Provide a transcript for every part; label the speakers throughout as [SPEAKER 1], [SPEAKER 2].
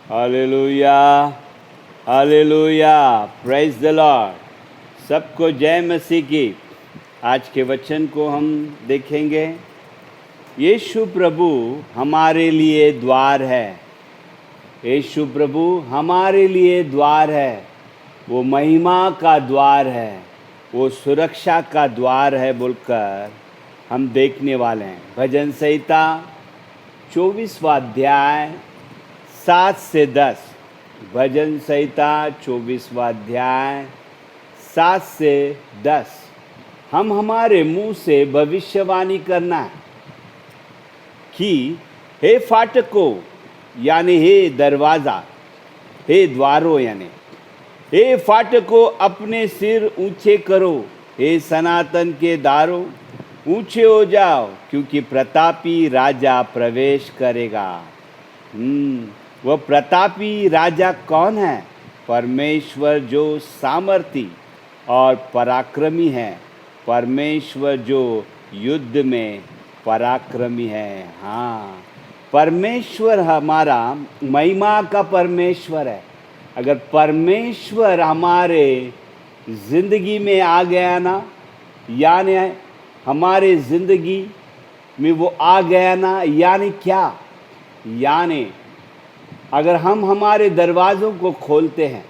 [SPEAKER 1] Hallelujah, hallelujah, praise the Lord. सबको जय मसीह की। आज के वचन को हम देखेंगे। यीशु प्रभु हमारे लिए द्वार है। यीशु प्रभु हमारे लिए द्वार है। वो महिमा का द्वार है, वो सुरक्षा का द्वार है बोलकर हम देखने वाले हैं। भजन संहिता 24वां अध्याय 7 से 10। भजन संहिता 24वां अध्याय 7 से 10। हम हमारे मुंह से भविष्यवाणी करना है कि हे फाटकों यानी हे दरवाज़ा, हे द्वारों यानी हे फाटकों अपने सिर ऊंचे करो, हे सनातन के द्वारों ऊंचे हो जाओ, क्योंकि प्रतापी राजा प्रवेश करेगा। वह प्रतापी राजा कौन है? परमेश्वर जो सामर्थी और पराक्रमी है, परमेश्वर जो युद्ध में पराक्रमी है। हाँ, परमेश्वर हमारा महिमा का परमेश्वर है। अगर परमेश्वर हमारे ज़िंदगी में आ गया ना, यानी हमारे ज़िंदगी में वो आ गया ना, यानी क्या? यानी अगर हम हमारे दरवाज़ों को खोलते हैं,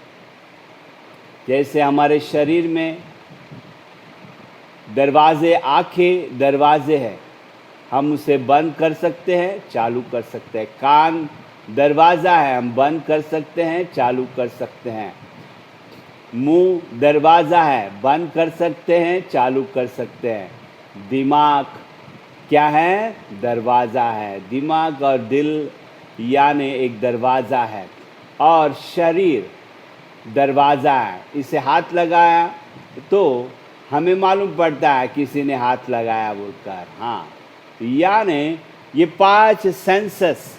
[SPEAKER 1] जैसे हमारे शरीर में दरवाज़े, आँखें दरवाज़े हैं, हम उसे बंद कर सकते हैं, चालू कर सकते हैं। कान दरवाज़ा है, हम बंद कर सकते हैं, चालू कर सकते हैं। मुंह दरवाज़ा है, बंद कर सकते हैं, चालू कर सकते हैं। दिमाग क्या है? दरवाज़ा है। दिमाग और दिल यानी एक दरवाज़ा है, और शरीर दरवाज़ा है। इसे हाथ लगाया तो हमें मालूम पड़ता है किसी ने हाथ लगाया बोलकर। हाँ, यानी ये पांच सेंसेस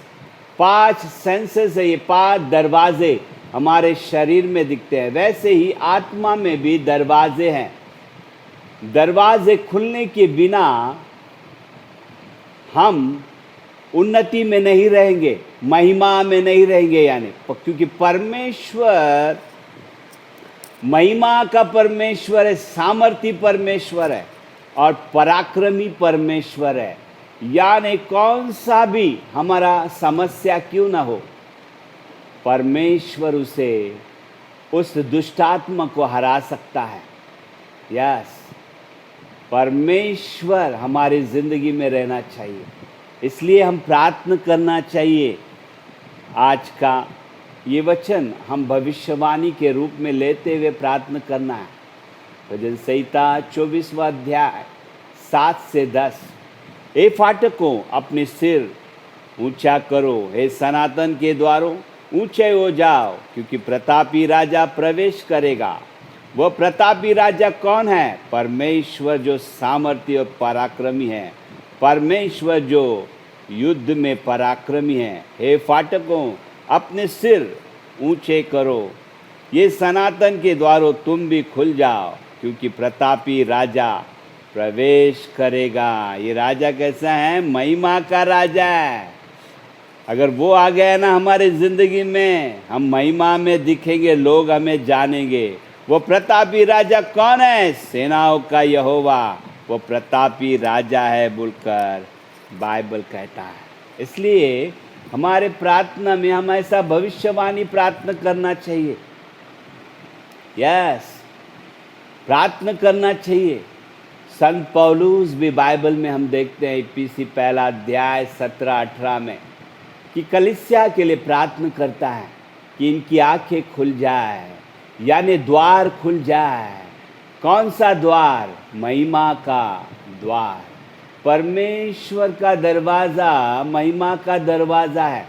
[SPEAKER 1] है, ये 5 दरवाजे हमारे शरीर में दिखते हैं। वैसे ही आत्मा में भी दरवाजे हैं। दरवाजे खुलने के बिना हम उन्नति में नहीं रहेंगे, महिमा में नहीं रहेंगे। यानी क्योंकि परमेश्वर महिमा का परमेश्वर है, सामर्थी परमेश्वर है और पराक्रमी परमेश्वर है। यानी कौन सा भी हमारा समस्या क्यों ना हो, परमेश्वर उस दुष्टात्मा को हरा सकता है। यस, परमेश्वर हमारी ज़िंदगी में रहना चाहिए। इसलिए हम प्रार्थना करना चाहिए। आज का ये वचन हम भविष्यवाणी के रूप में लेते हुए प्रार्थना करना है। भजन संहिता 24वां अध्याय 7 से 10। हे फाटकों अपने सिर ऊंचा करो, हे सनातन के द्वारों ऊंचे हो जाओ, क्योंकि प्रतापी राजा प्रवेश करेगा। वह प्रतापी राजा कौन है? परमेश्वर जो सामर्थी और पराक्रमी है, परमेश्वर जो युद्ध में पराक्रमी है। हे फाटकों अपने सिर ऊंचे करो, ये सनातन के द्वारों तुम भी खुल जाओ, क्योंकि प्रतापी राजा प्रवेश करेगा। ये राजा कैसा है? महिमा का राजा है। अगर वो आ गया ना हमारे ज़िंदगी में, हम महिमा में दिखेंगे, लोग हमें जानेंगे। वो प्रतापी राजा कौन है? सेनाओं का यहोवा वो प्रतापी राजा है बोलकर बाइबल कहता है। इसलिए हमारे प्रार्थना में हम ऐसा भविष्यवाणी प्रार्थना करना चाहिए। यस, प्रार्थना करना चाहिए। संत पौलुस भी बाइबल में हम देखते हैं, इफिसी पहला अध्याय 17-18 में, कि कलीसिया के लिए प्रार्थना करता है कि इनकी आंखें खुल जाए, यानी द्वार खुल जाए। कौन सा द्वार? महिमा का द्वार। परमेश्वर का दरवाज़ा महिमा का दरवाज़ा है।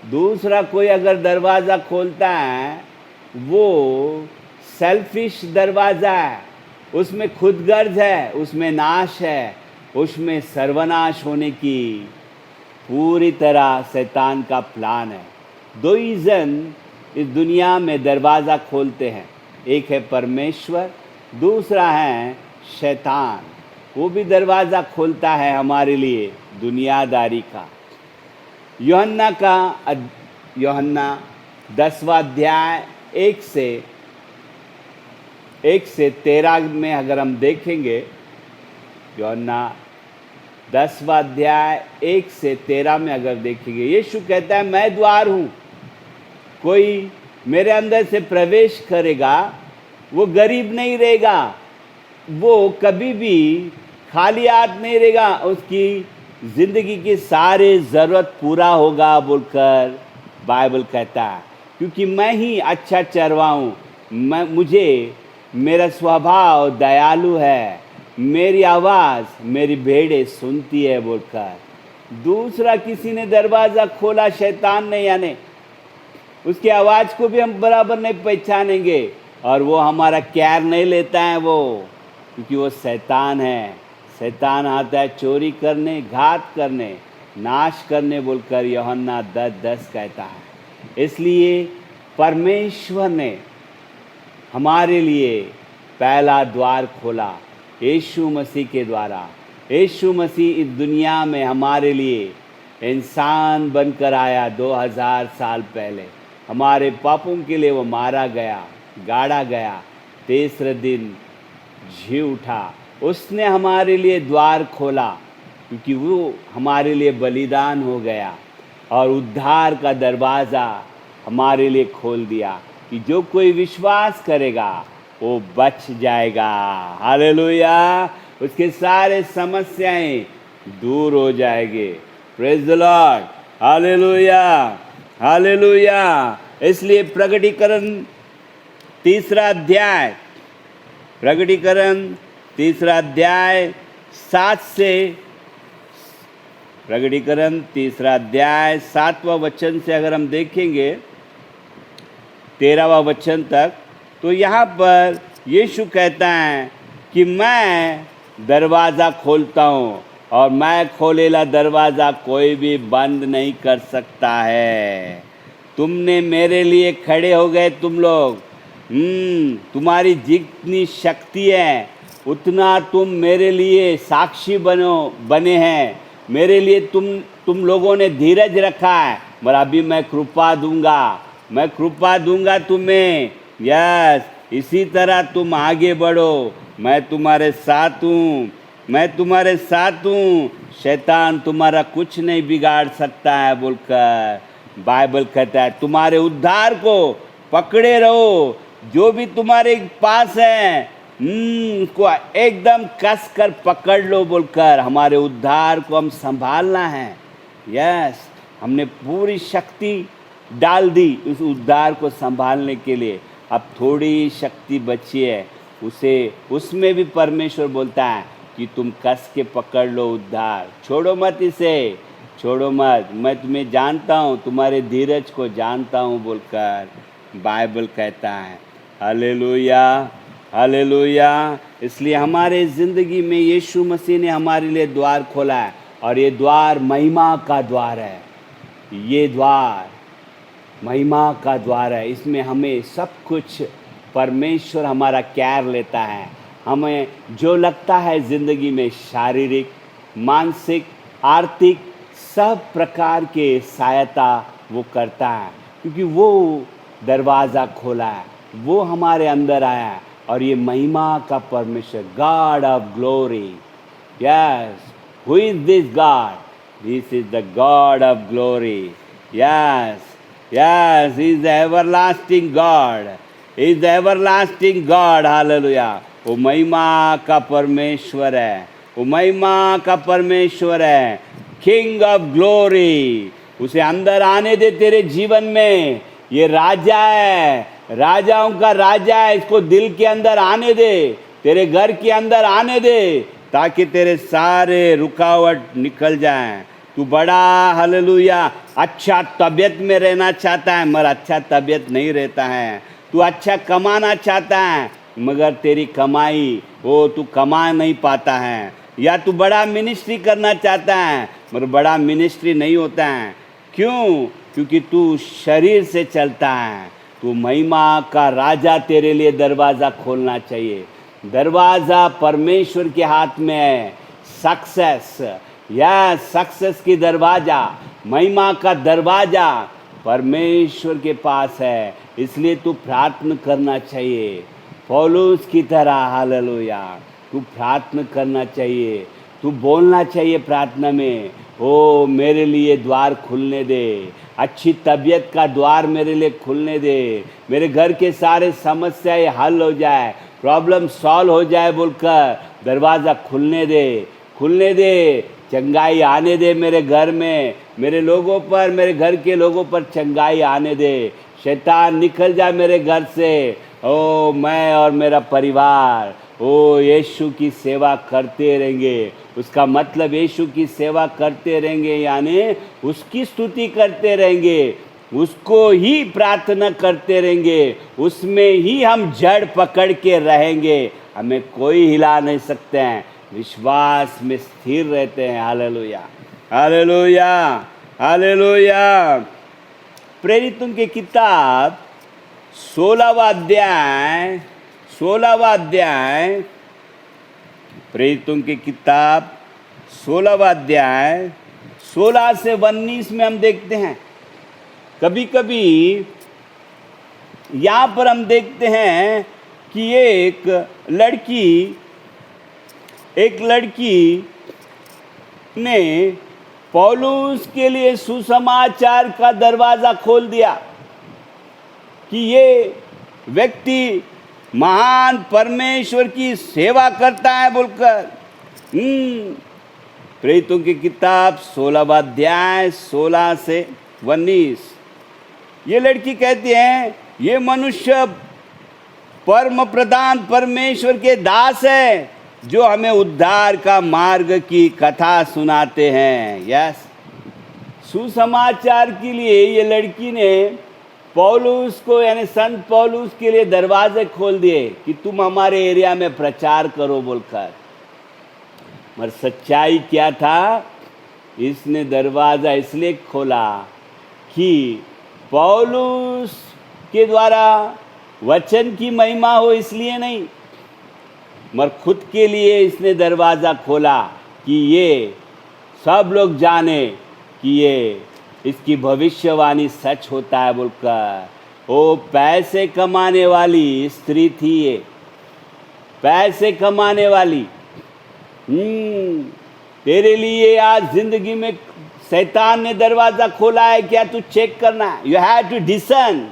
[SPEAKER 1] दूसरा कोई अगर दरवाज़ा खोलता है, वो सेल्फिश दरवाज़ा है, उसमें खुदगर्ज है, उसमें नाश है, उसमें सर्वनाश होने की पूरी तरह शैतान का प्लान है। 2 ही जन इस दुनिया में दरवाज़ा खोलते हैं, एक है परमेश्वर, दूसरा है शैतान। वो भी दरवाज़ा खोलता है हमारे लिए दुनियादारी का। यूहन्ना का यूहन्ना 10वां अध्याय 1 से 13 में अगर हम देखेंगे, यूहन्ना 10वां अध्याय 1 से 13 में अगर देखेंगे, यीशु कहता है मैं द्वार हूँ, कोई मेरे अंदर से प्रवेश करेगा वो गरीब नहीं रहेगा, वो कभी भी खाली हाथ नहीं रहेगा, उसकी ज़िंदगी की सारी ज़रूरत पूरा होगा बोलकर बाइबल कहता है। क्योंकि मैं ही अच्छा चरवा हूँ, मेरा स्वभाव दयालु है, मेरी आवाज़ मेरी भेड़ें सुनती है बोलकर। दूसरा किसी ने दरवाज़ा खोला, शैतान ने, यानी उसकी आवाज़ को भी हम बराबर नहीं पहचानेंगे और वो हमारा केयर नहीं लेता है वो, क्योंकि वो शैतान है। शैतान आता है चोरी करने, घात करने, नाश करने बोलकर यूहन्ना 10:10 कहता है। इसलिए परमेश्वर ने हमारे लिए पहला द्वार खोला यीशु मसीह के द्वारा। यीशु मसीह इस दुनिया में हमारे लिए इंसान बनकर आया 2000 साल पहले। हमारे पापों के लिए वो मारा गया, गाड़ा गया, तीसरे दिन जी उठा। उसने हमारे लिए द्वार खोला क्योंकि वो हमारे लिए बलिदान हो गया और उद्धार का दरवाज़ा हमारे लिए खोल दिया कि जो कोई विश्वास करेगा वो बच जाएगा। हालेलुया! उसके सारे समस्याएं दूर हो जाएंगे। Praise the Lord! Hallelujah! Hallelujah! इसलिए प्रकटीकरण 3 अध्याय 7वां वचन से अगर हम देखेंगे 13वां वचन तक, तो यहाँ पर यीशु कहता है कि मैं दरवाज़ा खोलता हूँ और मैं खोलेला दरवाज़ा कोई भी बंद नहीं कर सकता है। तुमने मेरे लिए खड़े हो गए, तुम लोग, तुम्हारी जितनी शक्ति है उतना तुम मेरे लिए साक्षी बने हैं। मेरे लिए तुम लोगों ने धीरज रखा है, मगर अभी मैं कृपा दूंगा तुम्हें। यस, इसी तरह तुम आगे बढ़ो, मैं तुम्हारे साथ हूँ, शैतान तुम्हारा कुछ नहीं बिगाड़ सकता है बोलकर बाइबल कहता है। तुम्हारे उद्धार को पकड़े रहो, जो भी तुम्हारे पास है उसको एकदम कस कर पकड़ लो बोलकर हमारे उद्धार को हम संभालना है। यस, हमने पूरी शक्ति डाल दी उस उद्धार को संभालने के लिए। अब थोड़ी शक्ति बची है, उसमें भी परमेश्वर बोलता है कि तुम कस के पकड़ लो उद्धार, छोड़ो मत मैं तुम्हें जानता हूँ, तुम्हारे धीरज को जानता हूँ बोलकर बाइबल कहता है। हालेलुया! हालेलुया! इसलिए हमारे ज़िंदगी में यीशु मसीह ने हमारे लिए द्वार खोला है और ये द्वार महिमा का द्वार है। ये द्वार महिमा का द्वार है। इसमें हमें सब कुछ परमेश्वर हमारा केयर लेता है। हमें जो लगता है ज़िंदगी में, शारीरिक, मानसिक, आर्थिक, सब प्रकार के सहायता वो करता है, क्योंकि वो दरवाज़ा खोला है, वो हमारे अंदर आया है। और ये महिमा का परमेश्वर, God of glory. Yes, who is this God? This is the God of glory. Yes, yes, he is the everlasting God, he is the everlasting God. Hallelujah! वो महिमा का परमेश्वर है, वो महिमा का परमेश्वर है, किंग ऑफ ग्लोरी। उसे अंदर आने दे तेरे जीवन में। ये राजा है, राजाओं का राजा है। इसको दिल के अंदर आने दे, तेरे घर के अंदर आने दे, ताकि तेरे सारे रुकावट निकल जाएं। तू बड़ा, हालेलुया, अच्छा तबीयत में रहना चाहता है मगर अच्छा तबीयत नहीं रहता है। तू अच्छा कमाना चाहता है मगर तेरी कमाई तू कमा नहीं पाता है। या तू बड़ा मिनिस्ट्री करना चाहता है मगर बड़ा मिनिस्ट्री नहीं होता है। क्यों? क्योंकि तू शरीर से चलता है। तू महिमा का राजा, तेरे लिए दरवाज़ा खोलना चाहिए। दरवाज़ा परमेश्वर के हाथ में है। सक्सेस, या सक्सेस की दरवाज़ा, महिमा का दरवाज़ा परमेश्वर के पास है, इसलिए तू प्रार्थना करना चाहिए पौलुस की तरह। हालेलुया, तू प्रार्थना करना चाहिए, तू बोलना चाहिए प्रार्थना में, ओ मेरे लिए द्वार खुलने दे, अच्छी तबीयत का द्वार मेरे लिए खुलने दे, मेरे घर के सारे समस्याएं हल हो जाए, प्रॉब्लम सॉल्व हो जाए बोलकर दरवाज़ा खुलने दे, खुलने दे, चंगाई आने दे मेरे घर में, मेरे लोगों पर, मेरे घर के लोगों पर चंगाई आने दे, शैतान निकल जाए मेरे घर से। ओ मैं और मेरा परिवार ओ यीशु की सेवा करते रहेंगे। उसका मतलब यीशु की सेवा करते रहेंगे यानी उसकी स्तुति करते रहेंगे, उसको ही प्रार्थना करते रहेंगे, उसमें ही हम जड़ पकड़ के रहेंगे, हमें कोई हिला नहीं सकते हैं, विश्वास में स्थिर रहते हैं। Hallelujah, hallelujah, hallelujah. प्रेरितों की किताब 16वां अध्याय, प्रेरितों की किताब 16वां अध्याय 16 से 19 में हम देखते हैं, कभी कभी यहाँ पर हम देखते हैं कि एक लड़की ने पौलुस के लिए सुसमाचार का दरवाज़ा खोल दिया कि ये व्यक्ति महान परमेश्वर की सेवा करता है बोलकर। प्रेरितों की किताब 16वां अध्याय 16 से 19, ये लड़की कहती है ये मनुष्य परम प्रधान परमेश्वर के दास है जो हमें उद्धार का मार्ग की कथा सुनाते हैं। यस, सुसमाचार के लिए ये लड़की ने पौलुस को यानी संत पौलुस के लिए दरवाजे खोल दिए कि तुम हमारे एरिया में प्रचार करो बोलकर। मगर सच्चाई क्या था, इसने दरवाज़ा इसलिए खोला कि पौलुस के द्वारा वचन की महिमा हो, इसलिए नहीं, मगर खुद के लिए इसने दरवाज़ा खोला कि ये सब लोग जाने कि ये इसकी भविष्यवाणी सच होता है बोलकर। वो पैसे कमाने वाली स्त्री थी, ये पैसे कमाने वाली। तेरे लिए आज जिंदगी में शैतान ने दरवाज़ा खोला है क्या, तू चेक करना है, यू हैव टू डिसन।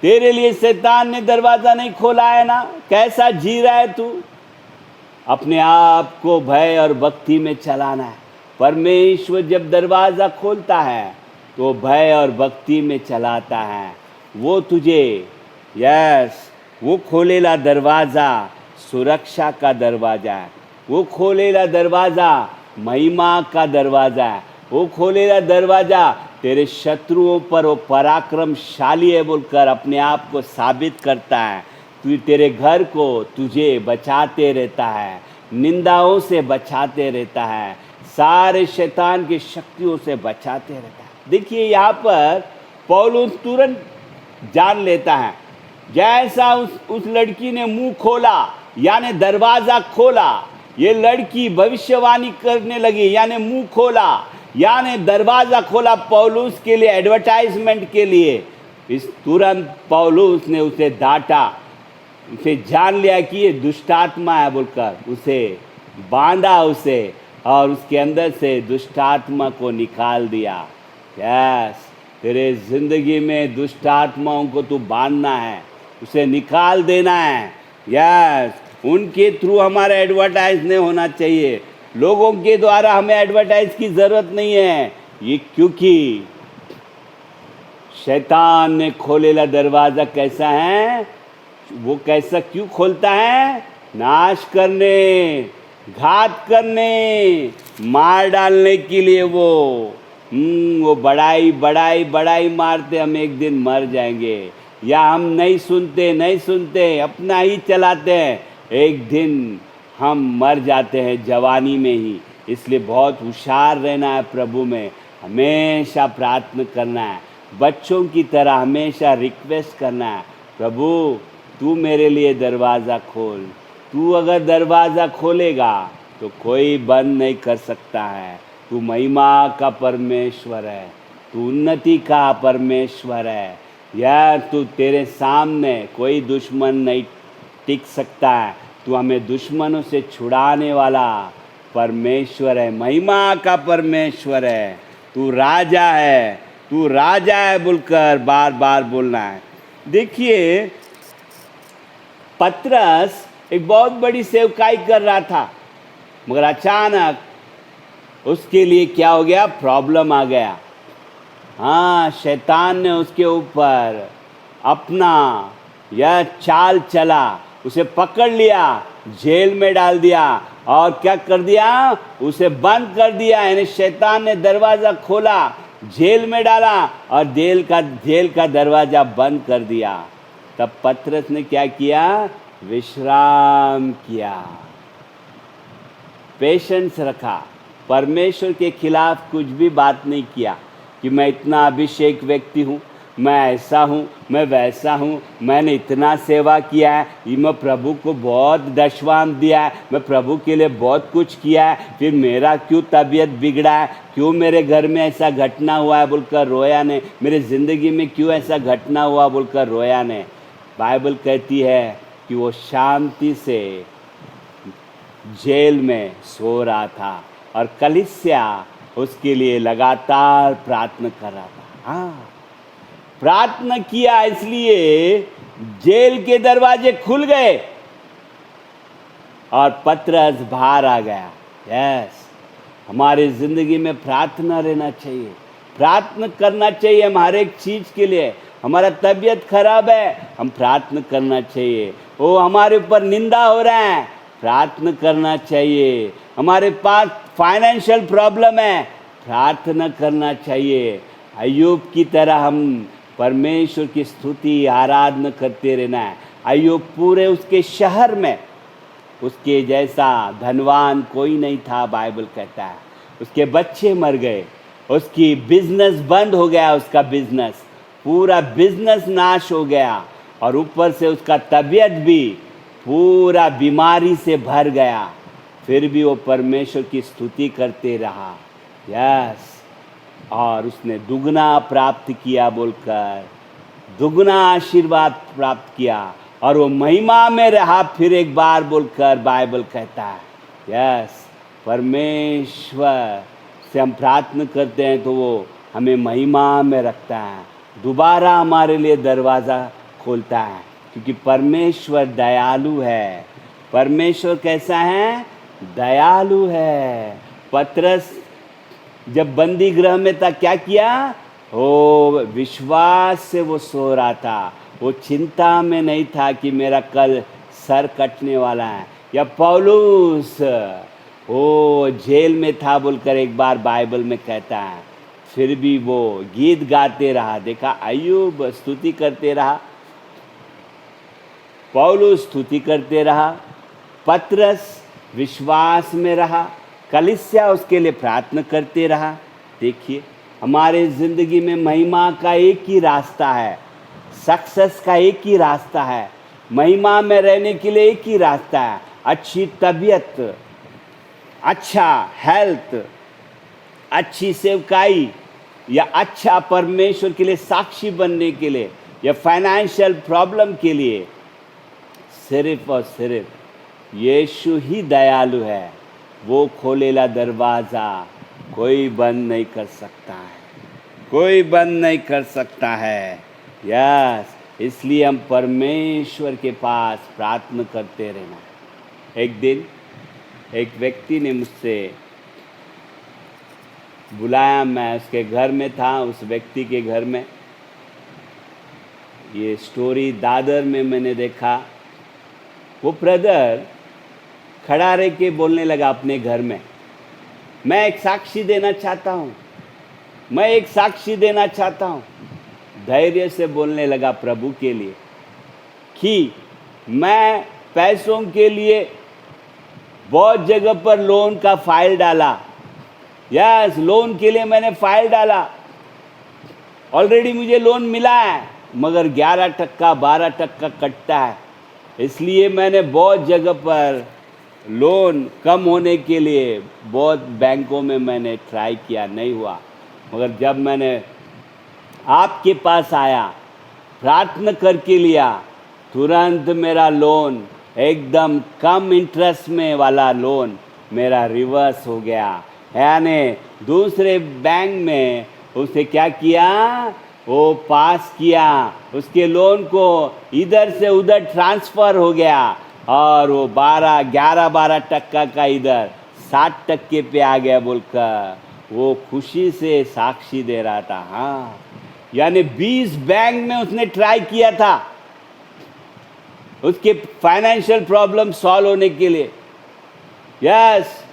[SPEAKER 1] तेरे लिए शैतान ने दरवाज़ा नहीं खोला है ना, कैसा जी रहा है तू? अपने आप को भय और भक्ति में चलाना है। परमेश्वर जब दरवाज़ा खोलता है तो भय और भक्ति में चलाता है। वो तुझे वो खोलेला दरवाज़ा सुरक्षा का दरवाज़ा है, वो खोलेला दरवाज़ा महिमा का दरवाज़ा है, वो खोलेला दरवाज़ा तेरे शत्रुओं पर वो पराक्रमशाली है बोलकर अपने आप को साबित करता है। तू तेरे घर को तुझे बचाते रहता है, निंदाओं से बचाते रहता है, सारे शैतान की शक्तियों से बचाते रहता है। देखिए यहाँ पर पौलुस तुरंत जान लेता है, जैसा उस लड़की ने मुंह खोला यानी दरवाज़ा खोला, ये लड़की भविष्यवाणी करने लगी यानी मुंह खोला यानी दरवाज़ा खोला पौलुस के लिए, एडवर्टाइजमेंट के लिए। इस तुरंत पौलुस ने उसे डांटा, उसे जान लिया कि ये दुष्टात्मा है बोलकर उसे बांधा उसे, और उसके अंदर से दुष्टात्मा को निकाल दिया। यस, तेरे ज़िंदगी में दुष्टात्माओं को तू बांधना है, उसे निकाल देना है। यस, उनके थ्रू हमारा एडवर्टाइज नहीं होना चाहिए, लोगों के द्वारा हमें एडवर्टाइज की ज़रूरत नहीं है। ये क्योंकि शैतान ने खोलेला दरवाज़ा कैसा है, वो कैसा क्यों खोलता है? नाश करने, घात करने, मार डालने के लिए। वो बड़ाई मारते, हम एक दिन मर जाएंगे, या हम नहीं सुनते अपना ही चलाते हैं, एक दिन हम मर जाते हैं जवानी में ही। इसलिए बहुत होशियार रहना है, प्रभु में हमेशा प्रार्थना करना है, बच्चों की तरह हमेशा रिक्वेस्ट करना है, प्रभु तू मेरे लिए दरवाज़ा खोल। तू अगर दरवाज़ा खोलेगा तो कोई बंद नहीं कर सकता है। तू महिमा का परमेश्वर है, तू उन्नति का परमेश्वर है। यार तू, तेरे सामने कोई दुश्मन नहीं टिक सकता है। तू हमें दुश्मनों से छुड़ाने वाला परमेश्वर है, महिमा का परमेश्वर है। तू राजा है, तू राजा है बोलकर बार बार बोलना है। देखिए, पतरस एक बहुत बड़ी सेवकाई कर रहा था, मगर अचानक उसके लिए क्या हो गया? प्रॉब्लम आ गया। हाँ, शैतान ने उसके ऊपर अपना यह चाल चला, उसे पकड़ लिया, जेल में डाल दिया और क्या कर दिया? उसे बंद कर दिया। यानी शैतान ने दरवाज़ा खोला, जेल में डाला और जेल का दरवाज़ा बंद कर दिया। तब पतरस ने क्या किया? विश्राम किया, पेशेंस रखा, परमेश्वर के खिलाफ कुछ भी बात नहीं किया कि मैं इतना अभिषेक व्यक्ति हूँ, मैं ऐसा हूँ, मैं वैसा हूँ, मैंने इतना सेवा किया है, ये मैं प्रभु को बहुत दशवांश दिया है, मैं प्रभु के लिए बहुत कुछ किया है, फिर मेरा क्यों तबीयत बिगड़ा है, क्यों मेरे घर में ऐसा घटना हुआ है बोलकर रोया ने, मेरे ज़िंदगी में क्यों ऐसा घटना हुआ बोलकर रोया ने। बाइबल कहती है कि वो शांति से जेल में सो रहा था और कलीसिया उसके लिए लगातार प्रार्थना कर रहा था। हाँ, प्रार्थना किया, इसलिए जेल के दरवाजे खुल गए और पतरस बाहर आ गया। यस, हमारी ज़िंदगी में प्रार्थना रहना चाहिए, प्रार्थना करना चाहिए हम हर एक चीज़ के लिए। हमारा तबीयत खराब है, हम प्रार्थना करना चाहिए। वो हमारे ऊपर निंदा हो रहा है, प्रार्थना करना चाहिए। हमारे पास फाइनेंशियल प्रॉब्लम है, प्रार्थना करना चाहिए। अय्यूब की तरह हम परमेश्वर की स्तुति आराधना करते रहना है। अय्यूब पूरे उसके शहर में उसके जैसा धनवान कोई नहीं था, बाइबल कहता है। उसके बच्चे मर गए, उसकी बिजनेस बंद हो गया, उसका बिजनेस, पूरा बिजनेस नाश हो गया और ऊपर से उसका तबीयत भी पूरा बीमारी से भर गया। फिर भी वो परमेश्वर की स्तुति करते रहा। यस, और उसने दुगना प्राप्त किया बोलकर, दुगना आशीर्वाद प्राप्त किया और वो महिमा में रहा फिर एक बार बोलकर बाइबल कहता है। यस, परमेश्वर से हम प्रार्थना करते हैं तो वो हमें महिमा में रखता है, दोबारा हमारे लिए दरवाज़ा खोलता है, क्योंकि परमेश्वर दयालु है। परमेश्वर कैसा है? दयालु है। पतरस जब बंदी गृह में था, क्या किया? वो विश्वास से वो सो रहा था, वो चिंता में नहीं था कि मेरा कल सर कटने वाला है। या पौलुस वो जेल में था बोलकर एक बार बाइबल में कहता है, फिर भी वो गीत गाते रहा। देखा, अय्यूब स्तुति करते रहा, पौलुस स्तुति करते रहा, पतरस विश्वास में रहा, कलीसिया उसके लिए प्रार्थना करते रहा। देखिए, हमारे ज़िंदगी में महिमा का एक ही रास्ता है, सक्सेस का एक ही रास्ता है, महिमा में रहने के लिए एक ही रास्ता है। अच्छी तबीयत, अच्छा हेल्थ, अच्छी सेवकाई या अच्छा परमेश्वर के लिए साक्षी बनने के लिए या फाइनेंशियल प्रॉब्लम के लिए सिर्फ और सिर्फ यीशु ही दयालु है। वो खोलेला दरवाज़ा कोई बंद नहीं कर सकता है, कोई बंद नहीं कर सकता है। यस, इसलिए हम परमेश्वर के पास प्रार्थना करते रहना। एक दिन एक व्यक्ति ने मुझसे बुलाया, मैं उसके घर में था, उस व्यक्ति के घर में। ये स्टोरी दादर में मैंने देखा। वो ब्रदर खड़ा रह के बोलने लगा अपने घर में, मैं एक साक्षी देना चाहता हूँ, मैं एक साक्षी देना चाहता हूँ। धैर्य से बोलने लगा प्रभु के लिए कि मैं पैसों के लिए बहुत जगह पर लोन का फाइल डाला। यस, लोन के लिए मैंने फाइल डाला, ऑलरेडी मुझे लोन मिला है, मगर 11% 12% कटता है। इसलिए मैंने बहुत जगह पर लोन कम होने के लिए बहुत बैंकों में मैंने ट्राई किया, नहीं हुआ। मगर जब मैंने आपके पास आया, प्रार्थना करके लिया, तुरंत मेरा लोन एकदम कम इंटरेस्ट में वाला लोन मेरा रिवर्स हो गया। यानी दूसरे बैंक में उसने क्या किया, वो पास किया, उसके लोन को इधर से उधर ट्रांसफ़र हो गया और वो 12 का इधर 60% पे आ गया बोलकर वो खुशी से साक्षी दे रहा था। हाँ, यानी 20 बैंक में उसने ट्राई किया था उसके फाइनेंशियल प्रॉब्लम सॉल्व होने के लिए। यस,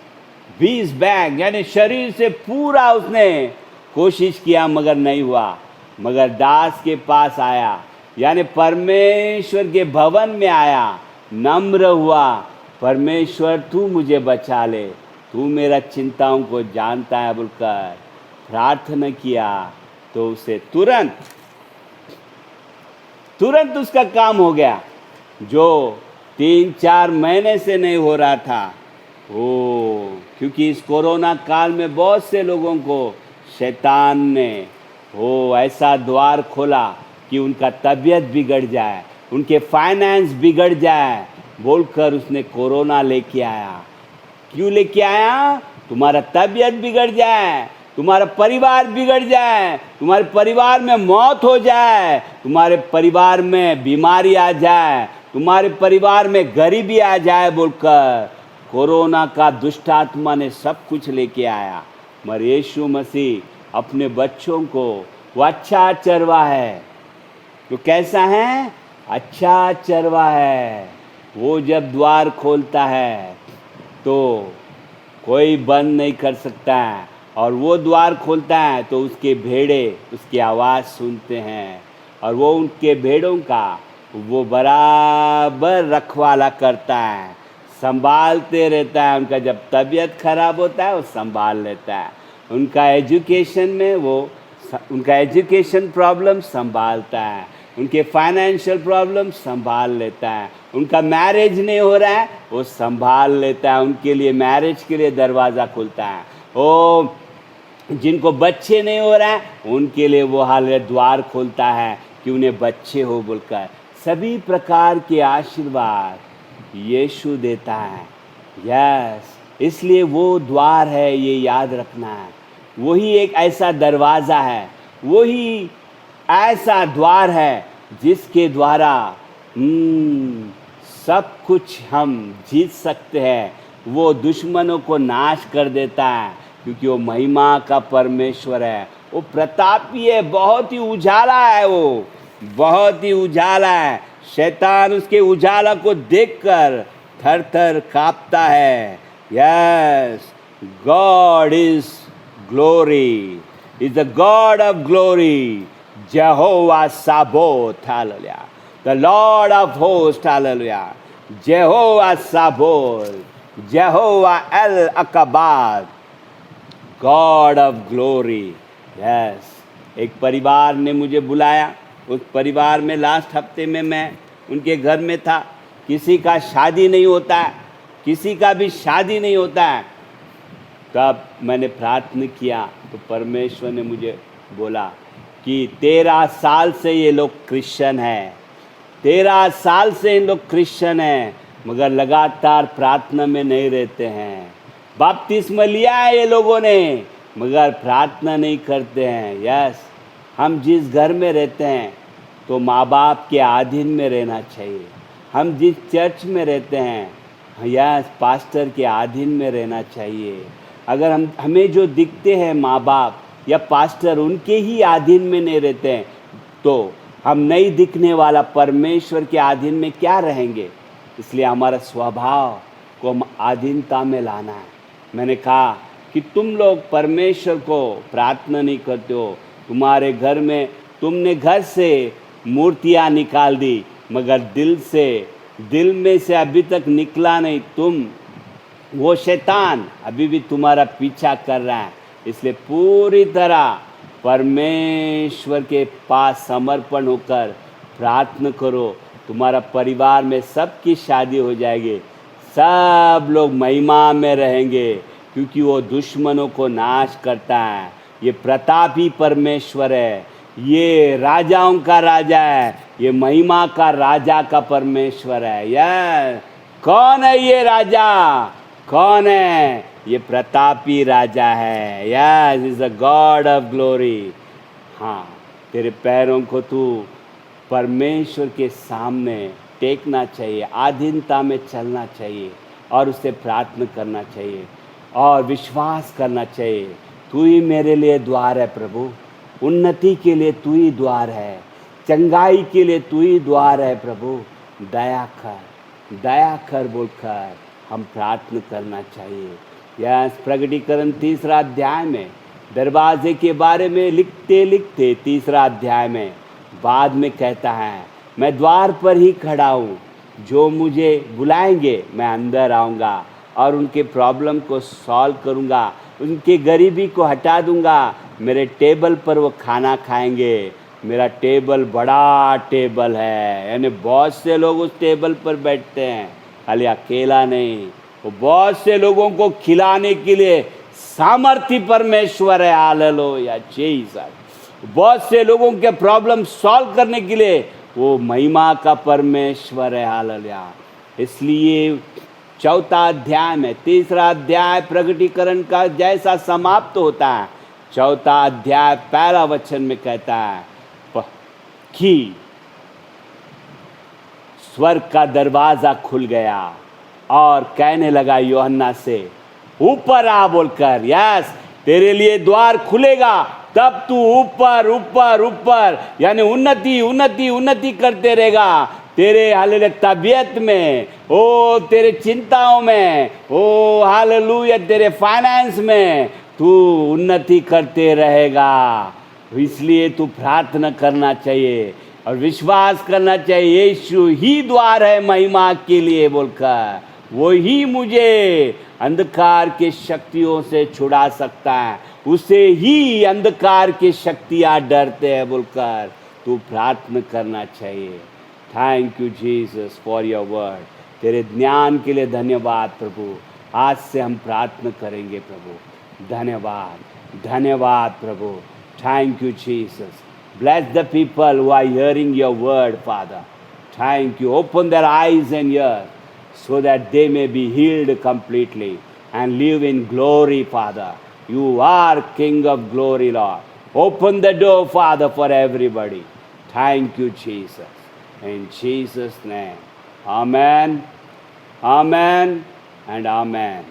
[SPEAKER 1] 20 बैंक, यानी शरीर से पूरा उसने कोशिश किया मगर नहीं हुआ। मगर दास के पास आया, यानी परमेश्वर के भवन में आया, नम्र हुआ, परमेश्वर तू मुझे बचा ले, तू मेरा चिंताओं को जानता है बोलकर प्रार्थना किया, तो उसे तुरंत उसका काम हो गया। जो 3-4 महीने से नहीं हो रहा था, क्योंकि इस कोरोना काल में बहुत से लोगों को शैतान ने ऐसा द्वार खोला कि उनका तबीयत बिगड़ जाए, उनके फाइनेंस बिगड़ जाए बोलकर उसने कोरोना लेके आया। क्यों लेके आया? तुम्हारा तबीयत बिगड़ जाए, तुम्हारा परिवार बिगड़ जाए, तुम्हारे परिवार में मौत हो जाए, तुम्हारे परिवार में बीमारी आ जाए, तुम्हारे परिवार में गरीबी आ जाए बोलकर कोरोना का दुष्ट आत्मा ने सब कुछ लेके आया। मगर यीशु मसीह अपने बच्चों को, वो अच्छा चरवा है। तो कैसा है? अच्छा चरवा है। वो जब द्वार खोलता है तो कोई बंद नहीं कर सकता है, और वो द्वार खोलता है तो उसके भेड़े उसकी आवाज़ सुनते हैं, और वो उनके भेड़ों का वो बराबर रखवाला करता है, संभालते रहता है। उनका जब तबीयत खराब होता है वो संभाल लेता है, उनका एजुकेशन में उनका एजुकेशन प्रॉब्लम संभालता है, उनके फाइनेंशियल प्रॉब्लम संभाल लेता है, उनका मैरिज नहीं हो रहा है वो संभाल लेता है, उनके लिए मैरिज के लिए दरवाज़ा खुलता है। ओ जिनको बच्चे नहीं हो रहा है उनके लिए वो हाल द्वार खोलता है कि उन्हें बच्चे हो बोलकर। सभी प्रकार के आशीर्वाद यीशु देता है। यस, इसलिए वो द्वार है, ये याद रखना है। वही एक ऐसा दरवाज़ा है, वही ऐसा द्वार है जिसके द्वारा सब कुछ हम जीत सकते हैं। वो दुश्मनों को नाश कर देता है क्योंकि वो महिमा का परमेश्वर है। वो प्रतापी है, बहुत ही उजाला है, वो बहुत ही उजाला है। शैतान उसके उजाला को देखकर थर थर कांपता है। Yes, God is glory, is the God of glory, Jehovah Sabaoth, hallelujah. The Lord of hosts, hallelujah. Jehovah Sabaoth, Jehovah El-Akabad, God of glory. Yes. एक परिवार ने मुझे बुलाया, उस परिवार में लास्ट हफ्ते में मैं उनके घर में था। किसी का शादी नहीं होता है, किसी का भी शादी नहीं होता है। तब मैंने प्रार्थना किया तो परमेश्वर ने मुझे बोला कि 13 साल से ये लोग क्रिश्चियन हैं, 13 साल से इन लोग क्रिश्चियन हैं, मगर लगातार प्रार्थना में नहीं रहते हैं। बपतिस्मा लिया है ये लोगों ने, मगर प्रार्थना नहीं करते हैं। यस, हम जिस घर में रहते हैं तो माँ बाप के अधीन में रहना चाहिए। हम जिस चर्च में रहते हैं, यस, पास्टर के अधीन में रहना चाहिए। अगर हमें जो दिखते हैं माँ बाप या पास्टर उनके ही अधीन में नहीं रहते हैं तो हम नहीं दिखने वाला परमेश्वर के अधीन में क्या रहेंगे। इसलिए हमारा स्वभाव को हम अधीनता में लाना है। मैंने कहा कि तुम लोग परमेश्वर को प्रार्थना नहीं करते हो, तुम्हारे घर में तुमने घर से मूर्तियाँ निकाल दी मगर दिल में से अभी तक निकला नहीं। वो शैतान अभी भी तुम्हारा पीछा कर रहा है। इसलिए पूरी तरह परमेश्वर के पास समर्पण होकर प्रार्थना करो। तुम्हारा परिवार में सबकी शादी हो जाएगी, सब लोग महिमा में रहेंगे, क्योंकि वो दुश्मनों को नाश करता है। ये प्रतापी परमेश्वर है, ये राजाओं का राजा है, ये महिमा का राजा का परमेश्वर है। यस, कौन है ये राजा? कौन है? ये प्रतापी राजा है। Yes, is the God of glory. हाँ, तेरे पैरों को तू परमेश्वर के सामने टेकना चाहिए, आधीनता में चलना चाहिए और उससे प्रार्थना करना चाहिए और विश्वास करना चाहिए। तू ही मेरे लिए द्वार है प्रभु, उन्नति के लिए तू ही द्वार है, चंगाई के लिए तू ही द्वार है प्रभु। दया कर बोलकर हम प्रार्थना करना चाहिए। यस, प्रकटीकरण 3 अध्याय में दरवाजे के बारे में लिखते लिखते 3 अध्याय में बाद में कहता है, मैं द्वार पर ही खड़ा हूँ, जो मुझे बुलाएंगे मैं अंदर आऊँगा और उनके प्रॉब्लम को सॉल्व करूँगा, उनके गरीबी को हटा दूँगा। मेरे टेबल पर वो खाना खाएंगे। मेरा टेबल बड़ा टेबल है, यानी बहुत से लोग उस टेबल पर बैठते हैं, खाली अकेला नहीं। वो बहुत से लोगों को खिलाने के लिए सामर्थ्य परमेश्वर है। Hallelujah Jesus. बहुत से लोगों के प्रॉब्लम सॉल्व करने के लिए वो महिमा का परमेश्वर है। हालेलुया। इसलिए 4 अध्याय में 3 अध्याय प्रकटीकरण का जैसा समाप्त होता है, 4 अध्याय 1 वचन में कहता है कि स्वर्ग का दरवाजा खुल गया और कहने लगा यूहन्ना से, ऊपर आ बोलकर। यस, तेरे लिए द्वार खुलेगा, तब तू ऊपर ऊपर ऊपर यानी उन्नति उन्नति उन्नति करते रहेगा। तेरे हालेलुया तबीयत में, ओ तेरे चिंताओं में, ओ हालेलुया तेरे फाइनेंस में तू उन्नति करते रहेगा। इसलिए तू प्रार्थना करना चाहिए और विश्वास करना चाहिए, यीशु ही द्वार है महिमा के लिए बोलकर। वो ही मुझे अंधकार के शक्तियों से छुड़ा सकता है, उसे ही अंधकार की शक्तियाँ डरते हैं बोलकर तू प्रार्थना करना चाहिए। Thank you Jesus for your word. तेरे ज्ञान के लिए धन्यवाद प्रभु। आज से हम प्रार्थना करेंगे प्रभु। धन्यवाद धन्यवाद प्रभु। Thank you, Jesus. Bless the people who are hearing your word, Father. Thank you. Open their eyes and ears so that they may be healed completely and live in glory, Father. You are King of glory, Lord. Open the door, Father, for everybody. Thank you, Jesus. In Jesus' name. Amen. Amen and amen.